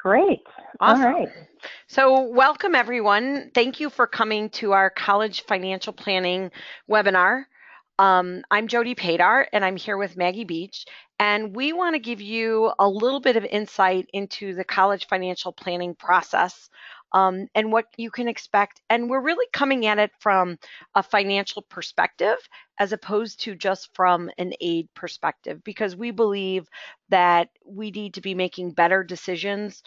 Great. All Awesome. right. So, welcome everyone. Thank you for coming to our college financial planning webinar. I'm Jody Padar, and I'm here with Maggie Beach. And we want to give you a little bit of insight into the college financial planning process and what you can expect. And we're really coming at it from a financial perspective as opposed to just from an aid perspective, because we believe that we need to be making better decisions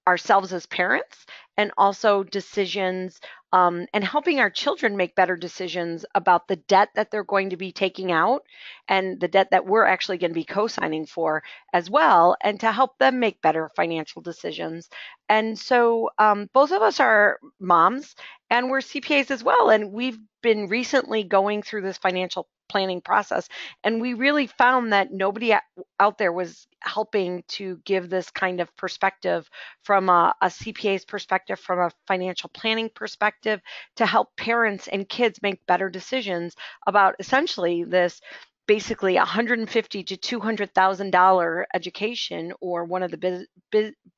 ourselves as parents and also decisions and helping our children make better decisions about the debt that they're going to be taking out and the debt that we're actually going to be co-signing for as well, and to help them make better financial decisions. And so both of us are moms and we're CPAs as well, and we've been recently going through this financial planning process, and we really found that nobody out there was helping to give this kind of perspective from a CPA's perspective, from a financial planning perspective, to help parents and kids make better decisions about essentially this basically 150 to $200,000 education, or one of the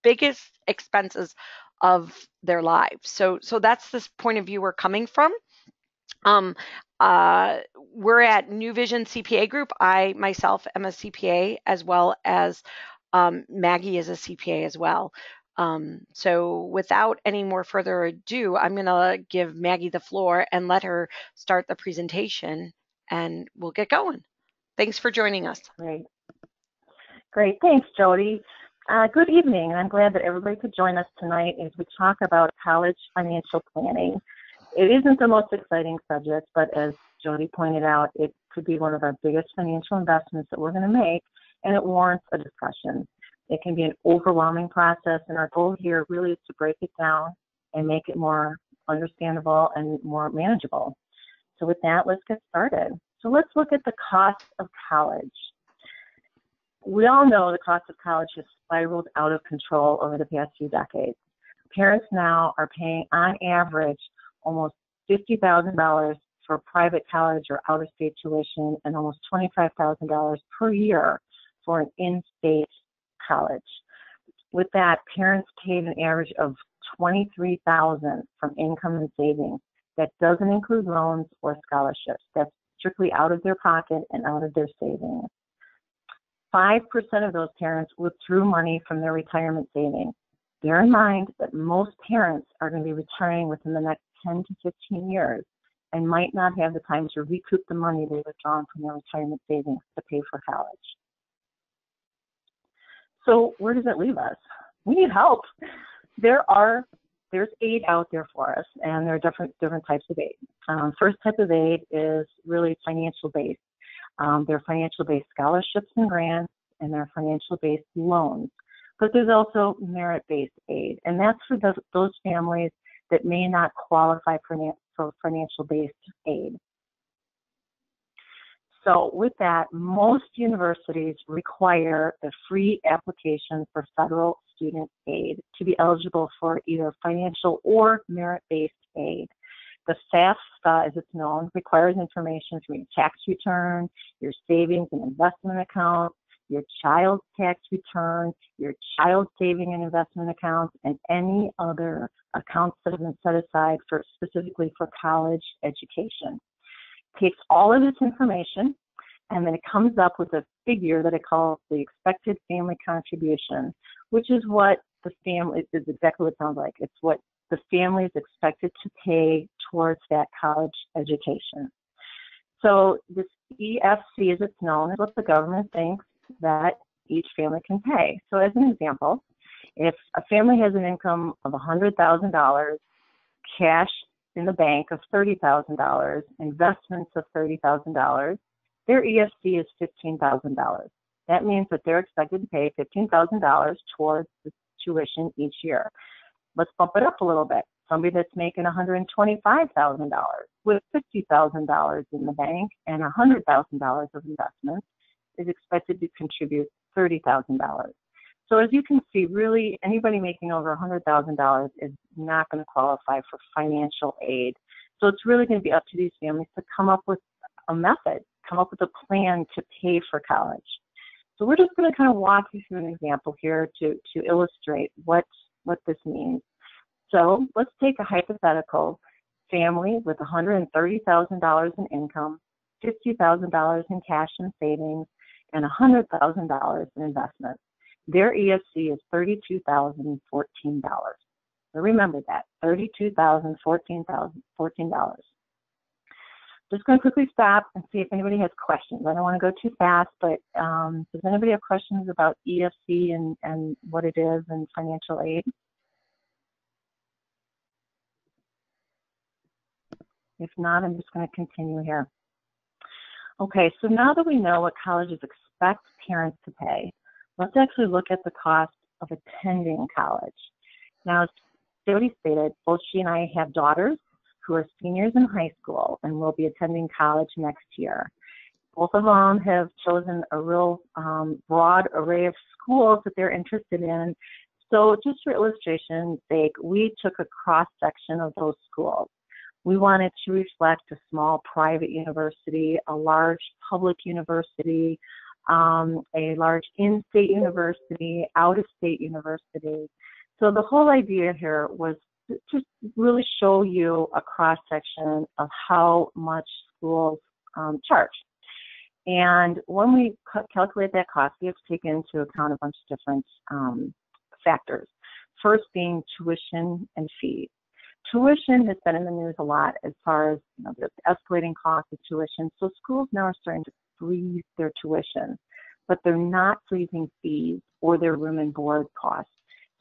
biggest expenses of their lives. So that's this point of view we're coming from. Um, we're at New Vision CPA Group. I myself am a CPA, as well as Maggie is a CPA as well. So without any more further ado, I'm going to give Maggie the floor and let her start the presentation, and we'll get going. Thanks for joining us. Great. Great. Thanks, Jody. Good evening. I'm glad that everybody could join us tonight as we talk about college financial planning. It isn't the most exciting subject, but as Jody pointed out, it could be one of our biggest financial investments that we're going to make, and it warrants a discussion. It can be an overwhelming process, and our goal here really is to break it down and make it more understandable and more manageable. So with that, let's get started. So let's look at the cost of college. We all know the cost of college has spiraled out of control over the past few decades. Parents now are paying, on average, almost $50,000 for private college or out-of-state tuition, and almost $25,000 per year for an in-state college. With that, parents paid an average of $23,000 from income and savings. That doesn't include loans or scholarships. That's strictly out of their pocket and out of their savings. 5% of those parents withdrew money from their retirement savings. Bear in mind that most parents are going to be retiring within the next 10 to 15 years and might not have the time to recoup the money they've withdrawn from their retirement savings to pay for college. So where does it leave us? We need help. There's aid out there for us, and there are different types of aid. First type of aid is really financial based. There are financial based scholarships and grants, and there are financial based loans. But there's also merit based aid, and that's for those families that may not qualify for financial based aid. So with that, most universities require the free application for federal student aid to be eligible for either financial or merit-based aid. The FAFSA, as it's known, requires information from your tax return, your savings and investment account, your child's tax return, your child saving and investment accounts, and any other accounts that have been set aside specifically for college education. Takes all of this information, and then it comes up with a figure that it calls the expected family contribution, which is what the family is exactly what it sounds like. It's what the family is expected to pay towards that college education. So this EFC, as it's known, is what the government thinks that each family can pay. So as an example, if a family has an income of $100,000, cash in the bank of $30,000, investments of $30,000, their EFC is $15,000. That means that they're expected to pay $15,000 towards the tuition each year. Let's bump it up a little bit. Somebody that's making $125,000 with $50,000 in the bank and $100,000 of investments is expected to contribute $30,000. So as you can see, really anybody making over $100,000 is not going to qualify for financial aid. So it's really going to be up to these families to come up with a method, come up with a plan to pay for college. So we're just going to kind of walk you through an example here to illustrate what what this means. So let's take a hypothetical family with $130,000 in income, $50,000 in cash and savings, and $100,000 in investments. Their EFC is $32,014. So remember that, $32,014. Just going to quickly stop and see if anybody has questions. I don't want to go too fast, but does anybody have questions about EFC and what it is and financial aid? If not, I'm just going to continue here. Okay, so now that we know what colleges expect parents to pay, let's actually look at the cost of attending college. Now, as Jody stated, both she and I have daughters who are seniors in high school and will be attending college next year. Both of them have chosen a real broad array of schools that they're interested in. So just for illustration's sake, we took a cross-section of those schools. We wanted to reflect a small private university, a large public university, a large in-state university, out-of-state university. So the whole idea here was to just really show you a cross-section of how much schools charge. And when we calculate that cost, we have to take into account a bunch of different factors. First being tuition and fees. Tuition has been in the news a lot as far as the escalating cost of tuition. So schools now are starting to freeze their tuition, but they're not freezing fees or their room and board costs.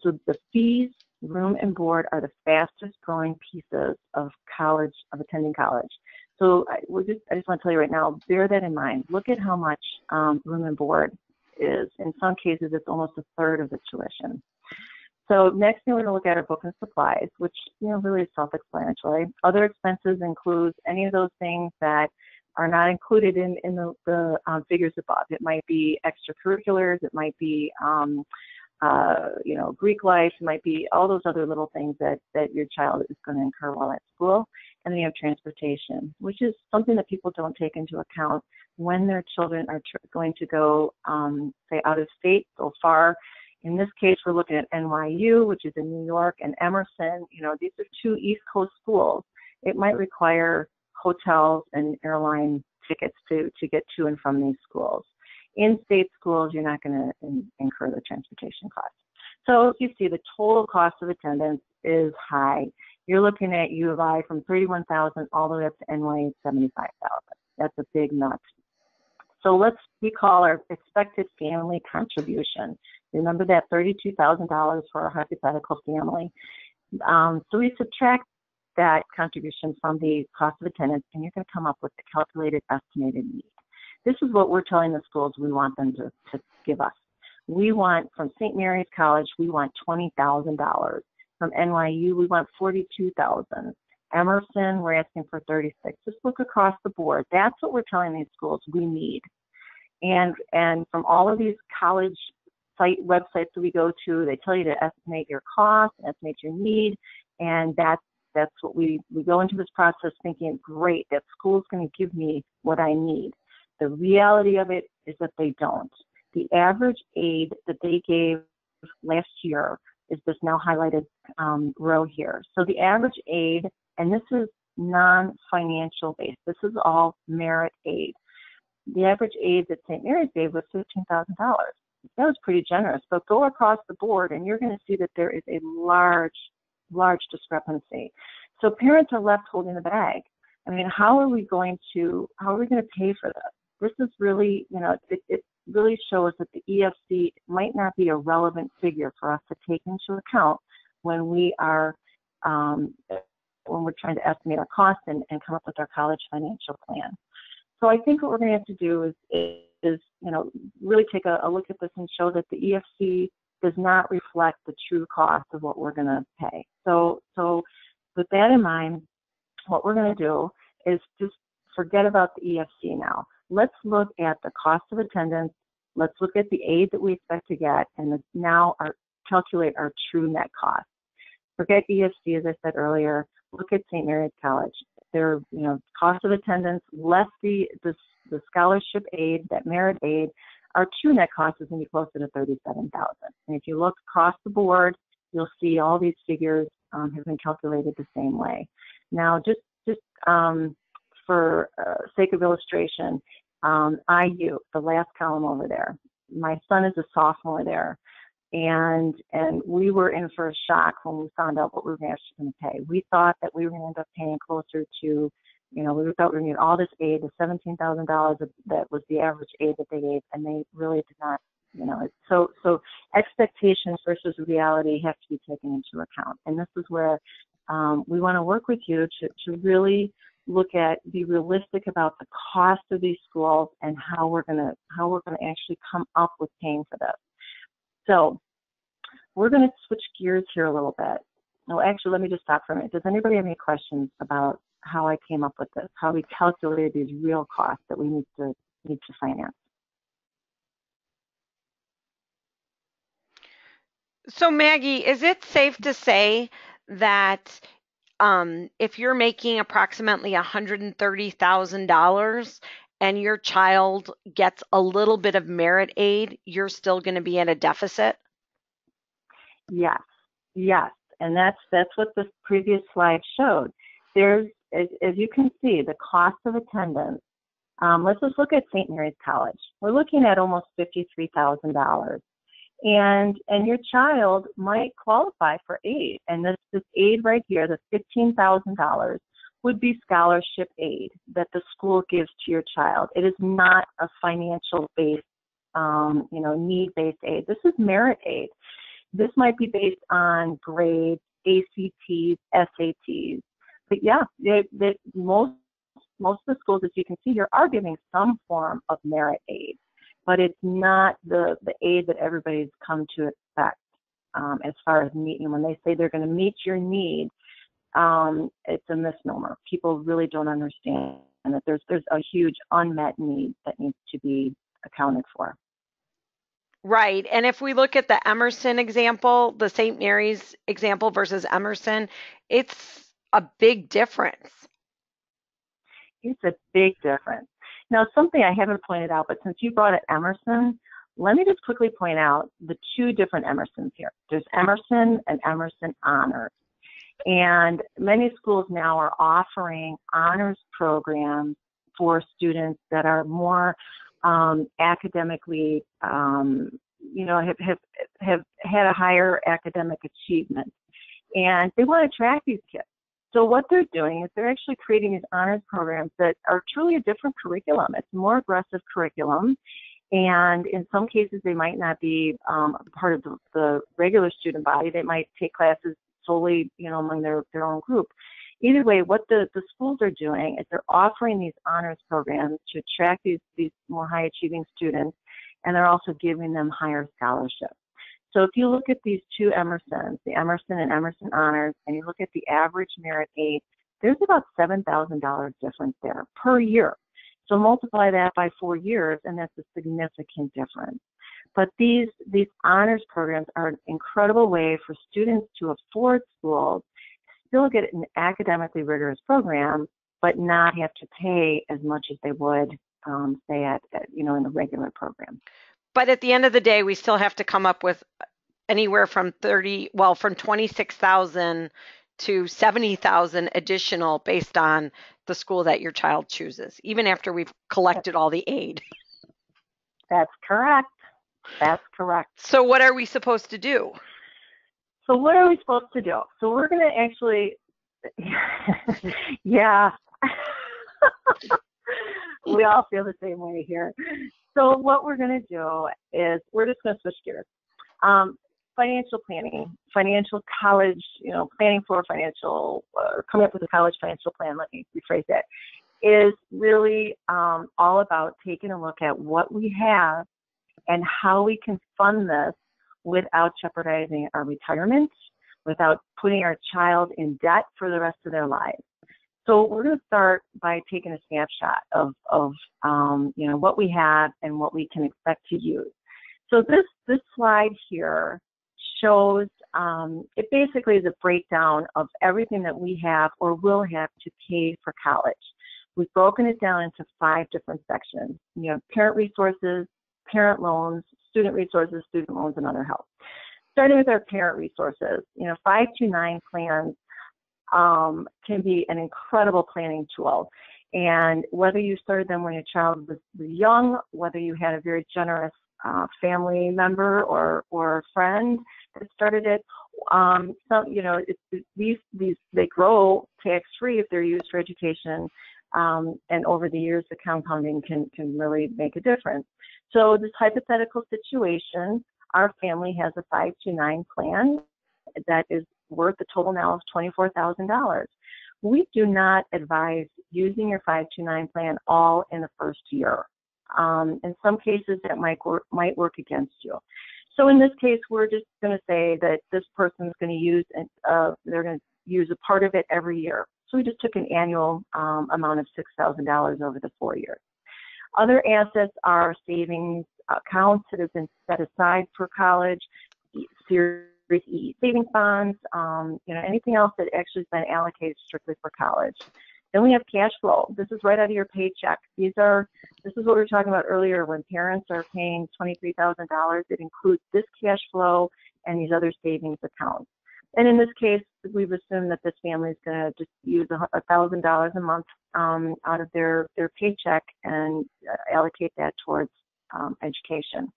So the fees, room and board are the fastest growing pieces of college, of attending college. So I just want to tell you right now, bear that in mind. Look at how much room and board is. In some cases, it's almost a third of the tuition. So next thing we're going to look at are book and supplies, which really is self-explanatory. Other expenses include any of those things that are not included in the figures above. It might be extracurriculars, it might be Greek life, it might be all those other little things that your child is going to incur while at school. And then you have transportation, which is something that people don't take into account when their children are going to go, say, out of state, go far. In this case, we're looking at NYU, which is in New York, and Emerson. These are two East Coast schools. It might require hotels and airline tickets to get to and from these schools. In-state schools, you're not going to incur the transportation costs. So you see the total cost of attendance is high. You're looking at U of I from $31,000 all the way up to NYU $75,000. That's a big nut. So let's recall our expected family contribution. Remember that $32,000 for our hypothetical family. So we subtract that contribution from the cost of attendance, and you're going to come up with the calculated estimated need. This is what we're telling the schools we want them to give us. We want, from St. Mary's College, we want $20,000. From NYU, we want $42,000. Emerson, we're asking for $36,000. Just look across the board. That's what we're telling these schools we need. And from all of these college websites that we go to, they tell you to estimate your cost, estimate your need, and that's what we go into this process thinking, great, that school's going to give me what I need. The reality of it is that they don't. The average aid that they gave last year is this now highlighted row here. So the average aid, and this is non-financial based, this is all merit aid. The average aid that St. Mary's gave was $15,000. That was pretty generous, but go across the board and you're going to see that there is a large discrepancy. So parents are left holding the bag. I mean, how are we going to pay for this? This is really, it really shows that the EFC might not be a relevant figure for us to take into account when we are, when we're trying to estimate our costs and come up with our college financial plan. So I think what we're going to have to do is really take a look at this and show that the EFC does not reflect the true cost of what we're going to pay. So with that in mind, what we're going to do is just forget about the EFC now. Let's look at the cost of attendance. Let's look at the aid that we expect to get, and now calculate our true net cost. Forget EFC, as I said earlier. Look at St. Mary's College. Their cost of attendance less the scholarship aid, that merit aid, our true net cost is going to be closer to $37,000. And if you look across the board, you'll see all these figures have been calculated the same way. Now, just for sake of illustration, IU, the last column over there, my son is a sophomore there, and we were in for a shock when we found out what we were actually going to pay. We thought that we were going to end up paying closer to, we thought we were going to get all this aid, the $17,000 that was the average aid that they gave, and they really did not. So expectations versus reality have to be taken into account, and this is where we want to work with you to really be realistic about the cost of these schools and how we're going to actually come up with paying for this. So we're going to switch gears here a little bit. No, actually, let me just stop for a minute. Does anybody have any questions about how I came up with this, how we calculated these real costs that we need to finance? So Maggie, is it safe to say that if you're making approximately $130,000 and your child gets a little bit of merit aid, you're still going to be at a deficit? Yes, and that's what the previous slide showed. There's, as you can see, the cost of attendance. Let's just look at St. Mary's College. We're looking at almost $53,000. And your child might qualify for aid. And this aid right here, the $15,000, would be scholarship aid that the school gives to your child. It is not a financial-based, need-based aid. This is merit aid. This might be based on grades, ACTs, SATs. But yeah, most of the schools, as you can see here, are giving some form of merit aid. But it's not the aid that everybody's come to expect as far as meeting. When they say they're going to meet your need, it's a misnomer. People really don't understand that there's a huge unmet need that needs to be accounted for. Right. And if we look at the Emerson example, the St. Mary's example versus Emerson, it's a big difference. It's a big difference. Now, something I haven't pointed out, but since you brought it Emerson, let me just quickly point out the two different Emersons here. There's Emerson and Emerson Honors. And many schools now are offering honors programs for students that are more academically, have had a higher academic achievement. And they want to attract these kids. So what they're doing is they're actually creating these honors programs that are truly a different curriculum. It's a more aggressive curriculum. And in some cases, they might not be part of the regular student body. They might take classes solely, among their own group. Either way, what the schools are doing is they're offering these honors programs to attract these more high achieving students, and they're also giving them higher scholarships. So if you look at these two Emersons, the Emerson and Emerson Honors, and you look at the average merit aid, there's about $7,000 difference there per year. So multiply that by 4 years, and that's a significant difference. But these honors programs are an incredible way for students to afford schools, still get an academically rigorous program, but not have to pay as much as they would, say, in a regular program. But at the end of the day, we still have to come up with anywhere from from 26,000 to 70,000 additional based on the school that your child chooses, even after we've collected all the aid. That's correct. So what are we supposed to do? So we're going to actually, yeah, we all feel the same way here. So what we're going to do is we're just going to switch gears. Financial planning, financial college, planning for financial, coming up with a college financial plan, let me rephrase that, is really all about taking a look at what we have and how we can fund this without jeopardizing our retirement, without putting our child in debt for the rest of their lives. So we're going to start by taking a snapshot of what we have and what we can expect to use. So this slide here shows, it basically is a breakdown of everything that we have or will have to pay for college. We've broken it down into 5 different sections. You have parent resources, parent loans, student resources, student loans, and other help. Starting with our parent resources, 529 plans can be an incredible planning tool. And whether you started them when your child was young, whether you had a very generous family member or friend that started it, they grow tax-free if they're used for education. And over the years, the compounding can really make a difference. So this hypothetical situation, our family has a 529 plan that is worth a total now of $24,000. We do not advise using your 529 plan all in the first year. In some cases, that might work against you. So in this case, we're just going to say that this person is going to use they're going to use a part of it every year. So we just took an annual amount of $6,000 over the 4 years. Other assets are savings accounts that have been set aside for college, Series E savings bonds, anything else that actually has been allocated strictly for college. Then we have cash flow. This is right out of your paycheck. This is what we were talking about earlier when parents are paying $23,000. It includes this cash flow and these other savings accounts. And in this case, we've assumed that this family is going to just use $1,000 a month out of their paycheck and allocate that towards education.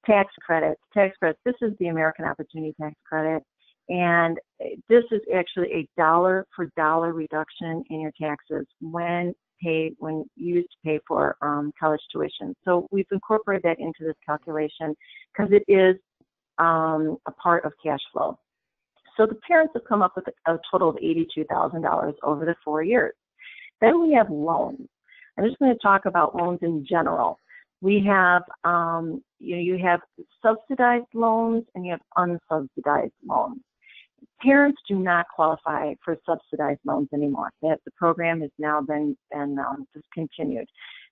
Tax credits. This is the American Opportunity Tax Credit. And this is actually a dollar for dollar reduction in your taxes when used to pay for college tuition. So we've incorporated that into this calculation because it is a part of cash flow. So the parents have come up with a total of $82,000 over the 4 years. Then we have loans. I'm just going to talk about loans in general. We have, you have subsidized loans and you have unsubsidized loans. Parents do not qualify for subsidized loans anymore. The program has now been discontinued.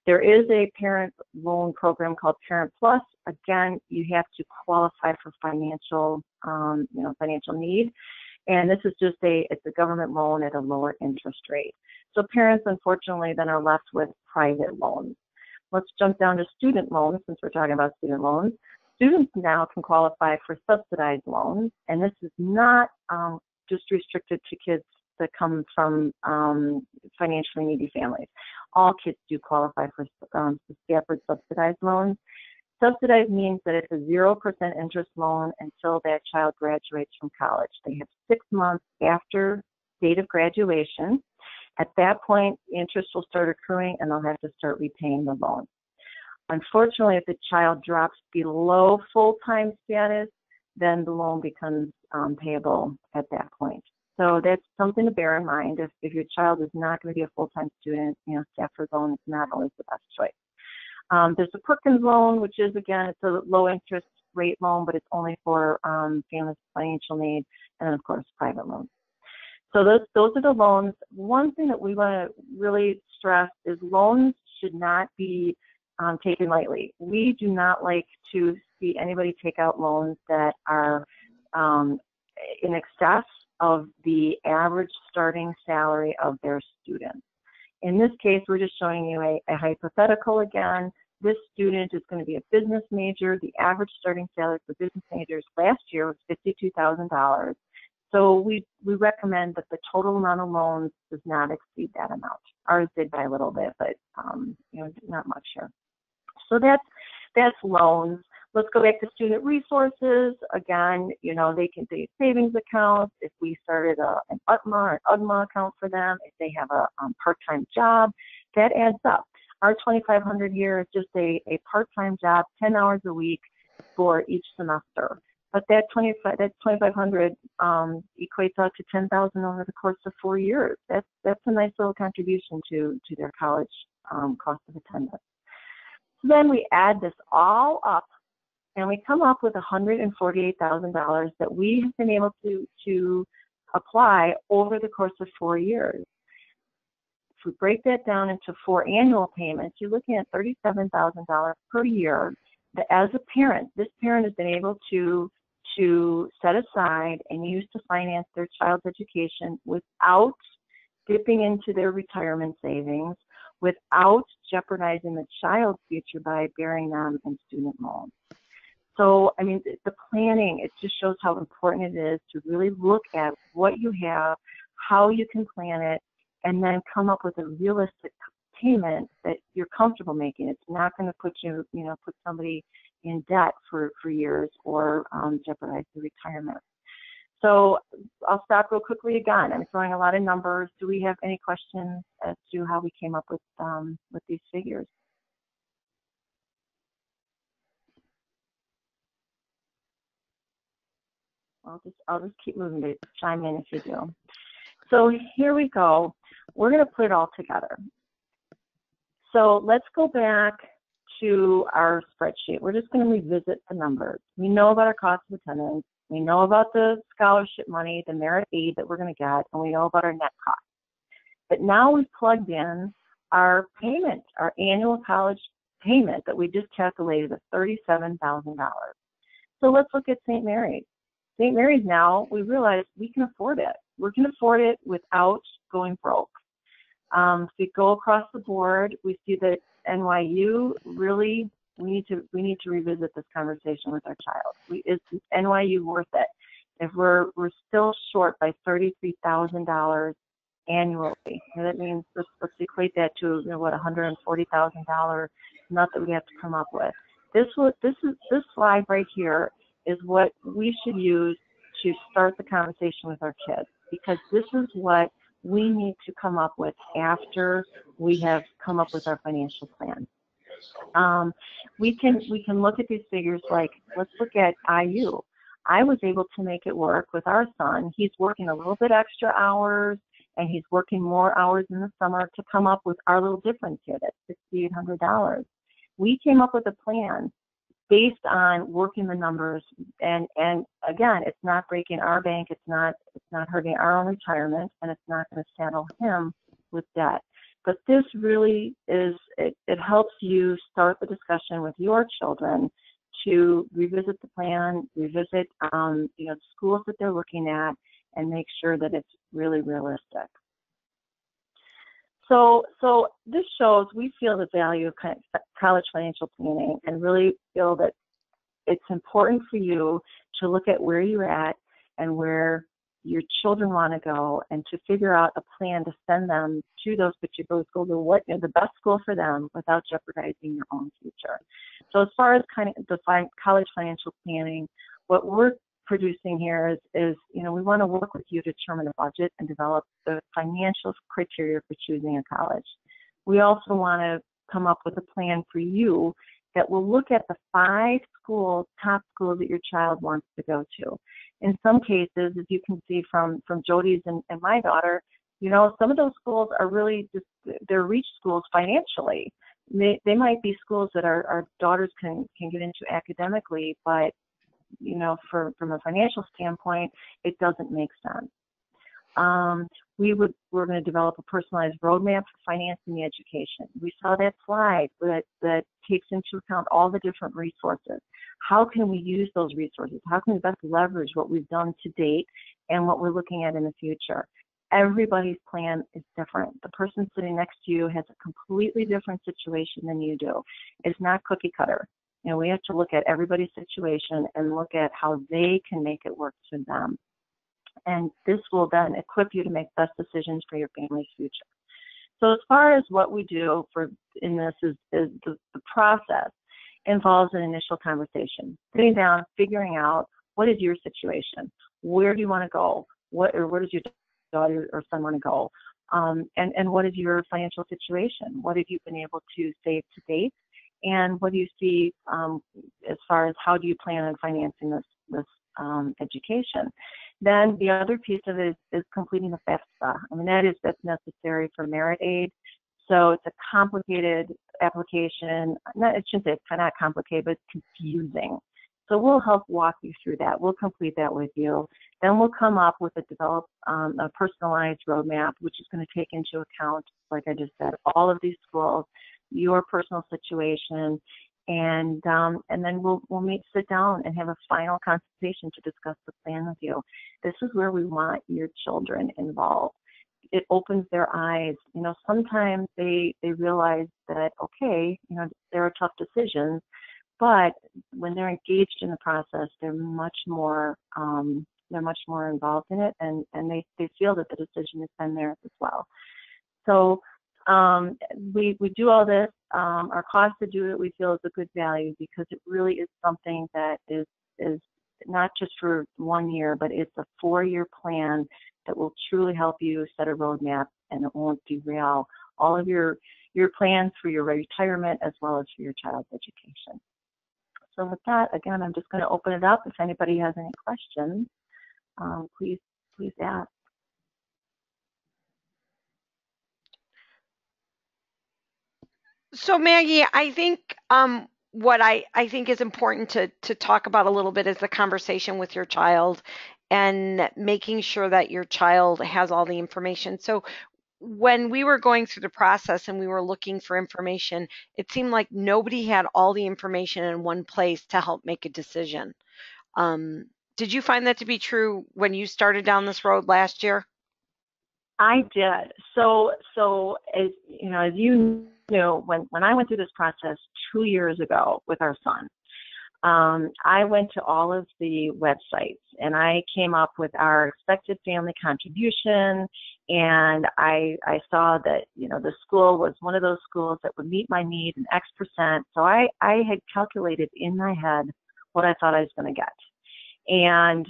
There is a parent loan program called Parent Plus. Again, you have to qualify for financial need, and this is just it's a government loan at a lower interest rate. So parents, unfortunately, then are left with private loans. Let's jump down to student loans since we're talking about student loans. Students now can qualify for subsidized loans, and this is not just restricted to kids that come from financially needy families. All kids do qualify for Stafford subsidized loans. Subsidized means that it's a 0% interest loan until that child graduates from college. They have 6 months after date of graduation. At that point, interest will start accruing and they'll have to start repaying the loan. Unfortunately, if the child drops below full-time status, then the loan becomes payable at that point. So that's something to bear in mind. If your child is not going to be a full-time student, Stafford loan is not always the best choice. There's a Perkins loan, which is, again, it's a low-interest rate loan, but it's only for families with financial need, and then, of course, private loans. So those are the loans. One thing that we want to really stress is loans should not be taken lightly. We do not like to see anybody take out loans that are in excess of the average starting salary of their students. In this case, we're just showing you a hypothetical again. This student is going to be a business major. The average starting salary for business majors last year was $52,000. So we recommend that the total amount of loans does not exceed that amount. Ours did by a little bit, but not much here. So that's loans. Let's go back to student resources. Again, they can do savings accounts. If we started an UTMA or an UGMA account for them, if they have a part-time job, that adds up. Our $2,500 here is just a part-time job, 10 hours a week for each semester. But that $2,500 equates out to $10,000 over the course of 4 years. That's a nice little contribution to their college cost of attendance. So then we add this all up, and we come up with $148,000 that we have been able to apply over the course of 4 years. If we break that down into 4 annual payments, you're looking at $37,000 per year. That as a parent, this parent has been able to set aside and use to finance their child's education without dipping into their retirement savings, without jeopardizing the child's future by bearing them in student loans. So, I mean, the planning, it just shows how important it is to really look at what you have, how you can plan it, and then come up with a realistic payment that you're comfortable making. It's not going to put you, put somebody in debt for years or jeopardize the retirement. So I'll stop real quickly again. I'm throwing a lot of numbers. Do we have any questions as to how we came up with these figures? I'll just keep moving, but chime in if you do. So here we go. We're going to put it all together. So let's go back to our spreadsheet. We're just going to revisit the numbers. We know about our cost of attendance. We know about the scholarship money, the merit aid that we're going to get, and we know about our net cost. But now we've plugged in our payment, our annual college payment that we just calculated of $37,000. So let's look at St. Mary's. St. Mary's now, we realize we can afford it. We can afford it without going broke. If we go across the board, we see that NYU really, we need to revisit this conversation with our child. Is NYU worth it? If we're still short by $33,000 annually, and that means let's equate that to what, $140,000 nut that we have to come up with. This slide right here is what we should use to start the conversation with our kids, because this is what we need to come up with after we have come up with our financial plan. We can look at these figures like, let's look at IU. I was able to make it work with our son. He's working a little bit extra hours, and he's working more hours in the summer to come up with our little difference here, that's $6,800. We came up with a plan based on working the numbers, and again, it's not breaking our bank, it's not hurting our own retirement, and it's not going to saddle him with debt. But this really is, it helps you start the discussion with your children to revisit the plan, revisit the schools that they're looking at, and make sure that it's really realistic. So this shows we feel the value of college financial planning, and really feel that it's important for you to look at where you're at and where your children want to go, and to figure out a plan to send them to those particular schools, or what the best school for them without jeopardizing your own future. So as far as college financial planning, what we're producing here is we want to work with you to determine a budget and develop the financial criteria for choosing a college. We also want to come up with a plan for you that will look at the 5 top schools that your child wants to go to. In some cases, as you can see from Jody's and my daughter, some of those schools are really just, they're reach schools financially. They might be schools that our daughters can get into academically, but from a financial standpoint, it doesn't make sense. We're going to develop a personalized roadmap for financing the education. We saw that slide that takes into account all the different resources. How can we use those resources? How can we best leverage what we've done to date and what we're looking at in the future? Everybody's plan is different. The person sitting next to you has a completely different situation than you do. It's not cookie cutter. We have to look at everybody's situation and look at how they can make it work for them. And this will then equip you to make best decisions for your family's future. So as far as what we do in this is the process involves an initial conversation, sitting down, figuring out what is your situation, where do you want to go, where does your daughter or son want to go, and what is your financial situation, what have you been able to save to date, and what do you see as far as how do you plan on financing this education. Then the other piece of it is completing the FAFSA. That's necessary for merit aid. So it's a complicated application. I shouldn't say it's not complicated, but it's confusing. So we'll help walk you through that. We'll complete that with you. Then we'll come up with a personalized roadmap, which is going to take into account, like I just said, all of these schools, your personal situation, and then we'll sit down and have a final consultation to discuss the plan with you. This is where we want your children involved. It opens their eyes. Sometimes they realize that, okay, there are tough decisions, but when they're engaged in the process, they're much more involved in it, and they feel that the decision has been theirs as well. So we do all this. Our cost to do it, we feel, is a good value because it really is something that is not just for 1 year, but it's a 4-year plan that will truly help you set a roadmap, and it won't derail all of your plans for your retirement as well as for your child's education. So with that, again, I'm just going to open it up. If anybody has any questions, please ask. So Maggie, I think what I think is important to talk about a little bit is the conversation with your child and making sure that your child has all the information. So when we were going through the process and we were looking for information, it seemed like nobody had all the information in one place to help make a decision. Did you find that to be true when you started down this road last year? I did. So as you know, when I went through this process 2 years ago with our son, I went to all of the websites and I came up with our expected family contribution, and I saw that, the school was one of those schools that would meet my need in X percent. So I had calculated in my head what I thought I was going to get. And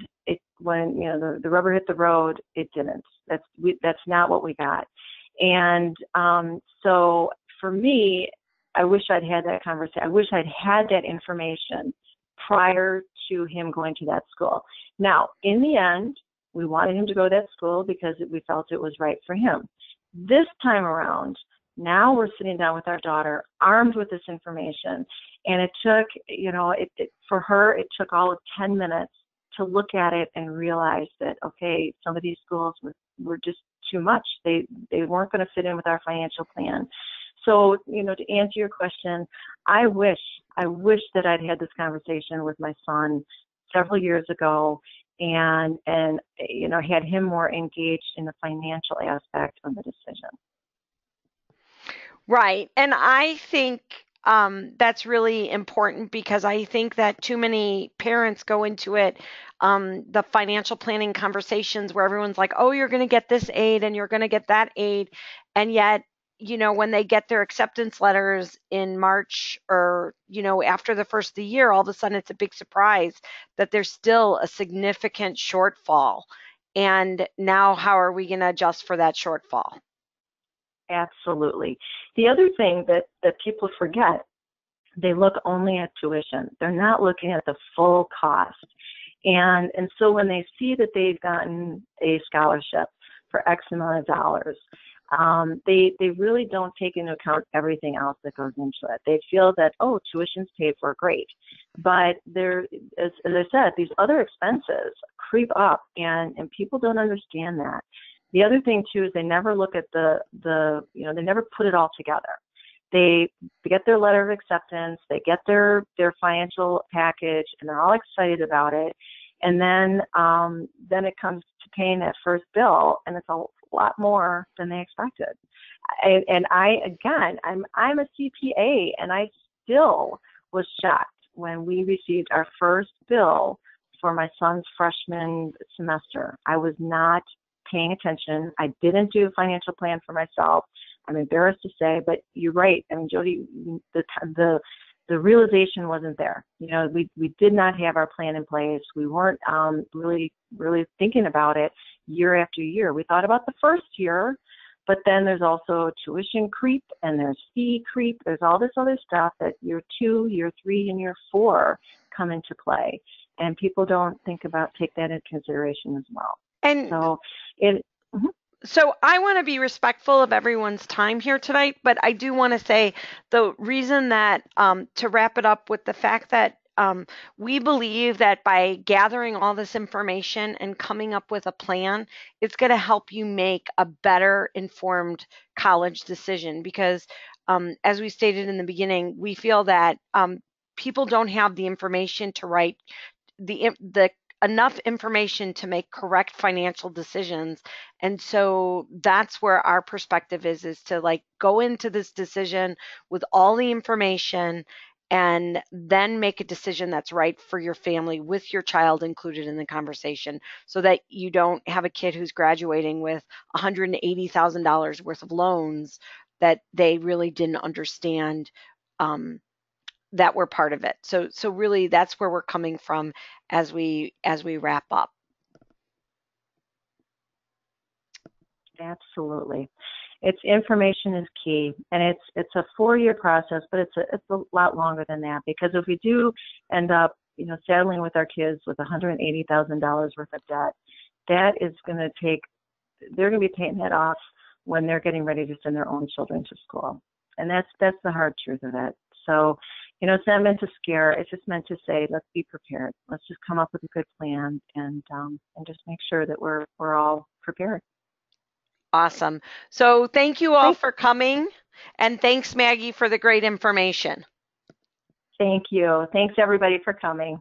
when the rubber hit the road, it didn't. That's not what we got. And so for me, I wish I'd had that conversation. I wish I'd had that information prior to him going to that school. Now, in the end, we wanted him to go to that school because we felt it was right for him. This time around, now we're sitting down with our daughter, armed with this information, and it took, for her, it took all of 10 minutes to look at it and realize that, okay, some of these schools were just too much. They weren't going to fit in with our financial plan. So, to answer your question, I wish that I'd had this conversation with my son several years ago and had him more engaged in the financial aspect of the decision. Right. And I think that's really important because I think that too many parents go into it, the financial planning conversations where everyone's like, oh, you're going to get this aid and you're going to get that aid. And yet, when they get their acceptance letters in March or, after the first of the year, all of a sudden it's a big surprise that there's still a significant shortfall. And now how are we going to adjust for that shortfall? Absolutely. The other thing that people forget, they look only at tuition. They're not looking at the full cost. And so when they see that they've gotten a scholarship for X amount of dollars, they really don't take into account everything else that goes into it. They feel that, oh, tuition's paid for, great. But as I said, these other expenses creep up, and people don't understand that. The other thing too is they never look at they never put it all together. They get their letter of acceptance, they get their financial package, and they're all excited about it. And then it comes to paying that first bill, and it's a lot more than they expected. I'm a CPA, and I still was shocked when we received our first bill for my son's freshman semester. I was not paying attention. I didn't do a financial plan for myself. I'm embarrassed to say, but you're right. I mean, Jody, the realization wasn't there. We did not have our plan in place. We weren't really thinking about it year after year. We thought about the first year, but then there's also tuition creep and there's fee creep. There's all this other stuff that year 2, year 3, and year 4 come into play, and people don't take that into consideration as well. And so I want to be respectful of everyone's time here tonight, but I do want to say the reason that to wrap it up with the fact that we believe that by gathering all this information and coming up with a plan, it's going to help you make a better informed college decision because as we stated in the beginning, we feel that people don't have the information to write the enough information to make correct financial decisions. And so that's where our perspective is to like go into this decision with all the information and then make a decision that's right for your family with your child included in the conversation, so that you don't have a kid who's graduating with $180,000 worth of loans that they really didn't understand, that were part of it. So really that's where we're coming from as we wrap up. Absolutely. It's information is key, and it's a 4-year process, but it's a lot longer than that, because if we do end up, saddling with our kids with $180,000 worth of debt, that is going to they're going to be paying that off when they're getting ready to send their own children to school, and that's the hard truth of it. So, it's not meant to scare. It's just meant to say, let's be prepared. Let's just come up with a good plan, and just make sure that we're all prepared. Awesome. So thank you all Great. for coming, and thanks, Maggie, for the great information. Thank you. Thanks everybody for coming.